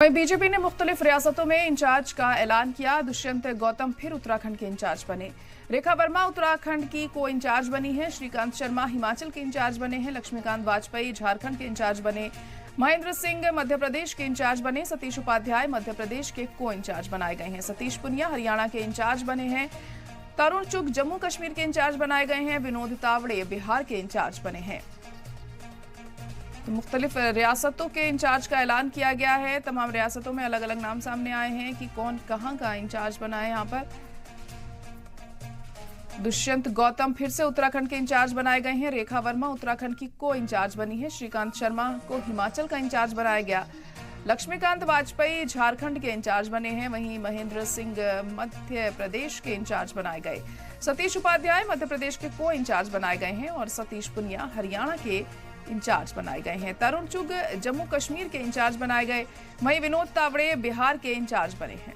वहीं बीजेपी ने मुख्तलिफ रियासतों में इंचार्ज का ऐलान किया। दुष्यंत गौतम फिर उत्तराखंड के इंचार्ज बने। रेखा वर्मा उत्तराखंड की को इंचार्ज बनी है। श्रीकांत शर्मा हिमाचल के इंचार्ज बने हैं। लक्ष्मीकांत वाजपेयी झारखंड के इंचार्ज बने। महेंद्र सिंह मध्य प्रदेश के इंचार्ज बने। सतीश उपाध्याय मध्य प्रदेश के को इंचार्ज बनाए गए हैं। सतीश पुनिया हरियाणा के इंचार्ज बने हैं। तरुण चुग जम्मू कश्मीर के इंचार्ज बनाए गए हैं। विनोद तावड़े बिहार के इंचार्ज बने हैं। तो मुख्तलिफ रियासतों के इंचार्ज का ऐलान किया गया है। तमाम रियासतों में अलग अलग नाम सामने आए हैं कि कौन कहां का इंचार्ज बना है। यहाँ पर दुष्यंत गौतम फिर से उत्तराखंड के इंचार्ज बनाए गए हैं। रेखा वर्मा उत्तराखंड की को इंचार्ज बनी है। श्रीकांत शर्मा को हिमाचल का इंचार्ज बनाया गया। लक्ष्मीकांत वाजपेयी झारखंड के इंचार्ज बने हैं। वहीं महेंद्र सिंह मध्य प्रदेश के इंचार्ज बनाए गए। सतीश उपाध्याय मध्य प्रदेश के को इंचार्ज बनाए गए हैं और सतीश पुनिया हरियाणा के इंचार्ज बनाए गए हैं। तरुण चुग जम्मू कश्मीर के इंचार्ज बनाए गए। वहीं विनोद तावड़े बिहार के इंचार्ज बने हैं।